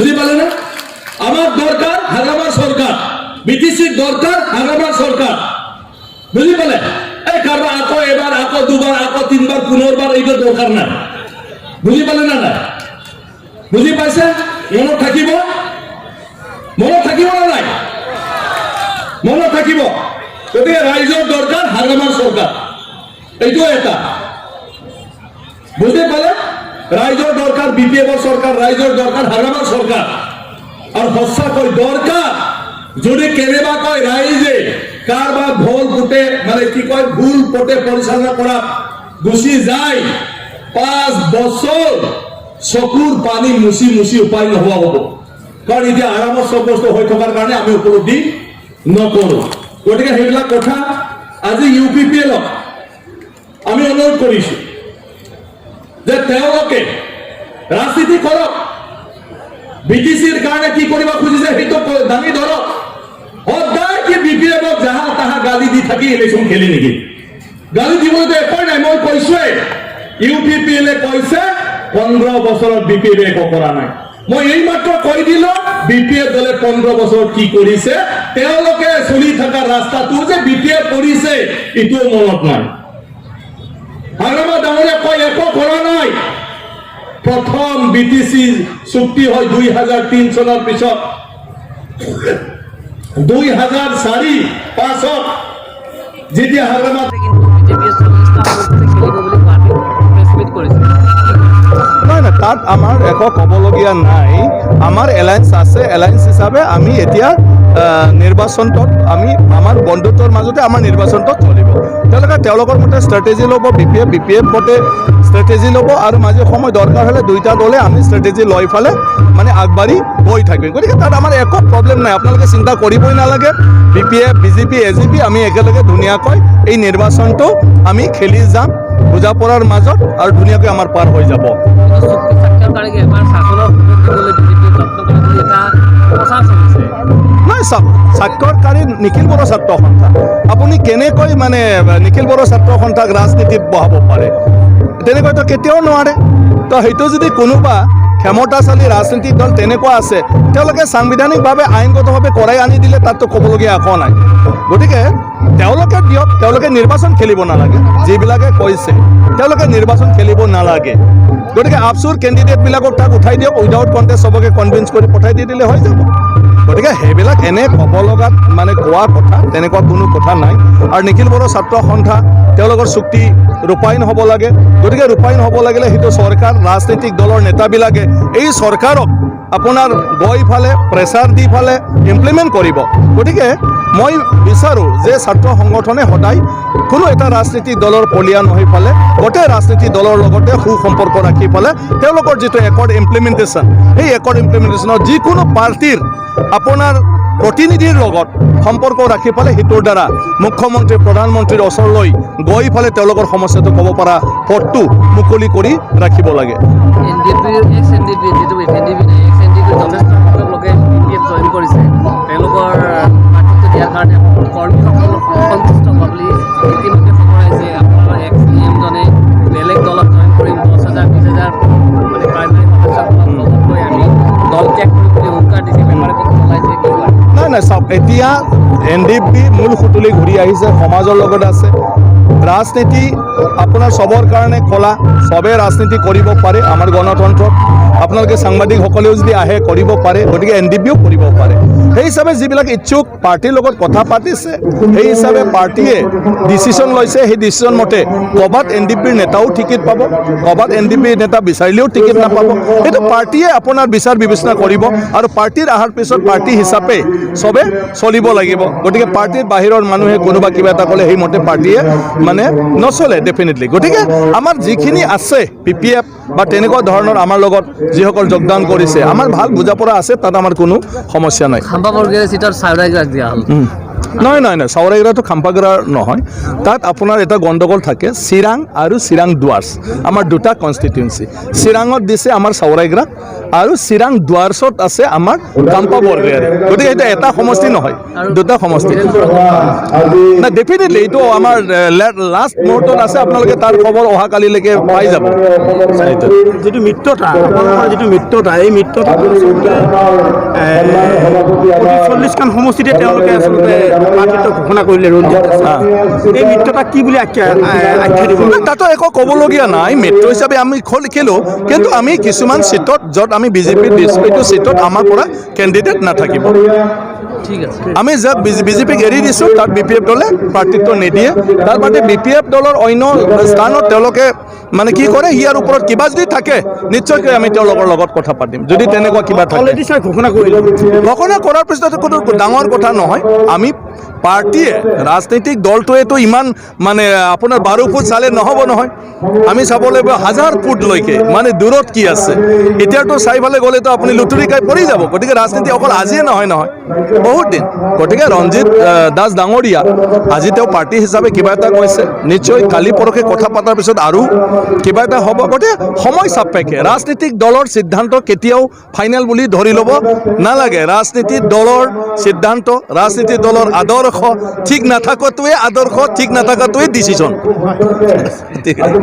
বুঝি পালে না? আমার দরকার হাগামার সরকার, বিটিসির দরকার হাগামার সরকার, বুঝি পালে? এই কারবা আকো এবার আকো দুবার আকো তিনবার পুনর্বার এইটা দরকার না, বুঝি পালে না? না বুঝি পাইছে? মনত থাকিব, মনত থাকিব না নাই? মনত থাকিব। গতিকে ৰাইজৰ দৰকাৰ হাগামাৰ চৰকাৰ, এইটো এটা বুঝতে পারে। রাইজর দরকার বিপিএফ সরকার, রাইজর দরকার হাগামার সরকার। আর সঁচাকৈ দরকার যদি কেনেবা কয় রাইজে কারবার ভুল পুটে মানে কি কয় ভুল পটে পরিচালনা করা গুছি যায় 5 বছর চকুর পানী মুচি মুচি উপায় নোহোৱা হব। কাৰণ এতিয়া আৰামত চব বস্তু হৈ থকাৰ কাৰণে আমি উপলব্ধি নকৰো। গতিকে সেইবিলাক কথা আজি UPPL আমি অনুৰোধ কৰিছো যে তেওঁলোকে ৰাজনীতি কৰক, বিটিচিৰ কাৰণে কি কৰিব খুজিছে সেইটো দাঙি ধৰক। সদায় কি বিপিএফক যাহা তাহা গালি দি থাকি ইলেকশ্যন খেলি নেকি? গালি দিবলৈতো একোৱেই নাই। মই কৈছোৱে UPPL কৈছে 15 বছৰত বিপিএফ একো কৰা নাই। মই এইমাত্ৰ কৈ দিলো বিপিএফ দলে 15 বছৰত কি কৰিছে, তেওঁলোকে চলি থকা ৰাস্তাটো যে বিপিএফ কৰিছে এইটোও মনত নাই। হাগামা ডাঙৰীয়া কয় একো কৰা নাই। প্ৰথম বিটিচি চুক্তি হয় 2003 চনৰ পিছত, 2004-5 যেতিয়া হাগামা নাই নাই, তাত আমাৰ একো ক'বলগীয়া নাই। আমাৰ এলায়েন্স আছে, এলায়েন্স হিচাপে আমি এতিয়া নিৰ্বাচনটোত আমি আমাৰ বন্ধুত্বৰ মাজতে আমাৰ নিৰ্বাচনটো চলিব। তেওঁলোকৰ মতে ষ্ট্ৰেটেজি ল'ব, বিপিএফ মতে ষ্ট্ৰেটেজি ল'ব, আৰু মাজে সময় দৰকাৰ হ'লে দুইটা দলে আমি ষ্ট্ৰেটেজি লৈ ফালে মানে আগবাঢ়ি গৈ থাকিম। গতিকে তাত আমাৰ একো প্ৰব্লেম নাই, আপোনালোকে চিন্তা কৰিবই নালাগে। বিপিএফ বিজেপি এজিপি আমি একেলগে ধুনীয়াকৈ এই নিৰ্বাচনটো আমি খেলি যাম বুজা পৰাৰ মাজত, আৰু ধুনীয়াকৈ আমাৰ পাৰ হৈ যাব। নাই স্বাক্ষৰকাৰী নিখিল বড়ো ছাত্ৰ সন্থা, আপুনি কেনেকৈ মানে নিখিল বড়ো ছাত্ৰ সন্থাক ৰাজনীতিত বহাব পাৰে? তেনেকৈতো কেতিয়াও নোৱাৰে। তো সেইটো যদি কোনোবা ক্ষমতাশালী ৰাজনৈতিক দল তেনেকুৱা আছে, তেওঁলোকে সাংবিধানিকভাৱে আইনগতভাৱে কৰাই আনি দিলে তাততো ক'বলগীয়া একো নাই। গতিকে তেওঁলোকে দিয়ক, তেওঁলোকে নিৰ্বাচন খেলিব নালাগে। যিবিলাকে কৈছে তেওঁলোকে নিৰ্বাচন খেলিব নালাগে। গতিকে আপচুৰ কেণ্ডিডেটবিলাকক তাক উঠাই দিয়ক, উইদাউট কণ্টেষ্ট চবকে কনভিন্স কৰি পঠাই দি দিলে হৈ যাব। গতিকে সেইবিলাক এনে ক'ব লগাত মানে কোৱা কথা তেনেকুৱা কোনো কথা নাই। আৰু নিখিল বড়ো ছাত্ৰ সন্থা তেওঁলোকৰ চুক্তি ৰূপায়ণ হ'ব লাগে। গতিকে ৰূপায়ণ হ'ব লাগিলে সেইটো চৰকাৰ, ৰাজনৈতিক দলৰ নেতাবিলাকে এই চৰকাৰক আপোনাৰ গৈ ফালে প্ৰেছাৰ দি ফালে ইমপ্লিমেণ্ট কৰিব। গতিকে মই বিচাৰোঁ যে ছাত্ৰ সংগঠনে সদায় কোনো এটা ৰাজনীতিক দলৰ পলিয়া নহৈ ফালে গোটেই ৰাজনীতিক দলৰ লগতে সুসম্পৰ্ক ৰাখি ফালে তেওঁলোকৰ যিটো একৰ্ড ইমপ্লিমেণ্টেশ্যন, সেই একৰ্ড ইমপ্লিমেণ্টেশ্যনত যিকোনো পাৰ্টিৰ আপোনাৰ প্ৰতিনিধিৰ লগত সম্পৰ্ক ৰাখি ফালে সেইটোৰ দ্বাৰা মুখ্যমন্ত্ৰী প্ৰধানমন্ত্ৰীৰ ওচৰলৈ গৈ ফালে তেওঁলোকৰ সমস্যাটো ক'ব পৰা পথটো মুকলি কৰি ৰাখিব লাগে। নাই চাওক, এতিয়া NDP মূল সুতুলি ঘূৰি আহিছে, সমাজৰ লগত আছে। ৰাজনীতি আপোনাৰ চবৰ কাৰণে খোলা, চবে ৰাজনীতি কৰিব পাৰে আমাৰ গণতন্ত্ৰত। আপোনালোকে সাংবাদিকসকলেও যদি আহে কৰিব পাৰে, গতিকে NDPও কৰিব পাৰে। সেই হিচাপে যিবিলাক ইচ্ছুক পাৰ্টিৰ লগত কথা পাতিছে, সেই হিচাপে পাৰ্টিয়ে ডিচিশ্যন লৈছে। সেই ডিচিশ্যন মতে ক'ৰবাত NDPৰ নেতাও টিকেট পাব, ক'ৰবাত NDPৰ নেতা বিচাৰিলেও টিকেট নাপাব। সেইটো পাৰ্টিয়ে আপোনাৰ বিচাৰ বিবেচনা কৰিব, আৰু পাৰ্টিৰ অহাৰ পিছত পাৰ্টি হিচাপে চবে চলিব লাগিব। গতিকে পাৰ্টিৰ বাহিৰৰ মানুহে কোনোবা কিবা এটা ক'লে সেইমতে পাৰ্টিয়ে মানে নচলে ডেফিনেটলি। গতিকে আমাৰ যিখিনি আছে PPF বা তেনেকুৱা ধৰণৰ আমাৰ লগত যিসকল যোগদান কৰিছে, আমাৰ ভাল বুজা পৰা আছে, তাত আমাৰ কোনো সমস্যা নাই। নহয় নহয় নহয় চাউৰাইগ্ৰাটো খাম্পাগড়াৰ নহয় তাত আপোনাৰ এটা গণ্ডগোল থাকে চিৰাং আৰু চিৰাং দুৱাৰ্ছ আমাৰ দুটা কনষ্টিটুৱেঞ্চি চিৰাঙত দিছে আমাৰ চাউৰাইগ্ৰা আৰু চিৰাং দুৱাৰ্ছত আছে আমাৰ কাম্পা বৰগয়াৰী গতিকে এইটো এটা সমষ্টি নহয় দুটা সমষ্টি না ডেফিনেটলি এইটো আমাৰ লাষ্ট মুহূৰ্তত আছে আপোনালোকে তাৰ খবৰ অহাকালিলৈকে পাই যাব যিটো মিত্ৰতা আপোনালোকৰ যিটো মিত্ৰতা এই মিত্ৰতা 40খন সমষ্টিতে তেওঁলোকে আচলতে প্ৰাৰ্থিত্ব ঘোষণা কৰিলে ৰঞ্জিত এই মিত্ৰতা কি বুলি আখ্যা দিব তাতো একো ক'বলগীয়া নাই মেট্ৰ' হিচাপে আমি লিখিলোঁ কিন্তু আমি কিছুমান চিটত য'ত আমি বিজেপি দিছোঁ এইটো চিটত আমাৰ পৰা কেণ্ডিডেট নাথাকিব ঠিক আছে আমি য'ত বিজেপিক এৰি দিছোঁ তাত BPF দলে প্ৰাৰ্থিত্ব নিদিয়ে তাৰ বাদে BPF দলৰ অন্য স্থানত তেওঁলোকে মানে কি কৰে ইয়াৰ ওপৰত কিবা যদি থাকে নিশ্চয়কৈ আমি তেওঁলোকৰ লগত কথা পাতিম যদি তেনেকুৱা কিবা থাকে অলৰেডি ছাৰ ঘোষণা কৰিলে ঘোষণা কৰাৰ পিছত কোনো ডাঙৰ কথা নহয় আমি পাৰ্টীয়ে ৰাজনৈতিক দলটোৱেতো ইমান মানে আপোনাৰ 12 ফুট চালে নহ'ব নহয় আমি চাব লাগিব 1000 ফুটলৈকে মানে দূৰত কি আছে এতিয়াতো চাৰিফালে গ'লেতো আপুনি লুতুৰিকাই পৰি যাব গতিকে ৰাজনীতি অকল আজিয়ে নহয় বহুত দিন গতিকে ৰঞ্জিত দাস ডাঙৰীয়া আজি তেওঁ পাৰ্টি হিচাপে কিবা এটা কৈছে নিশ্চয় কালি পৰহি কথা পতাৰ পিছত আৰু কিবা এটা হ'ব গতিকে সময় সাপেক্ষে ৰাজনীতিক দলৰ সিদ্ধান্ত কেতিয়াও ফাইনেল বুলি ধৰি ল'ব নালাগে ৰাজনীতিক দলৰ সিদ্ধান্ত ৰাজনীতিক দলৰ আদৰ্শ ঠিক নাথাকোঁতে আদৰ্শ ঠিক নাথাকাটোৱে ডিচিশ্যন ঠিক আছে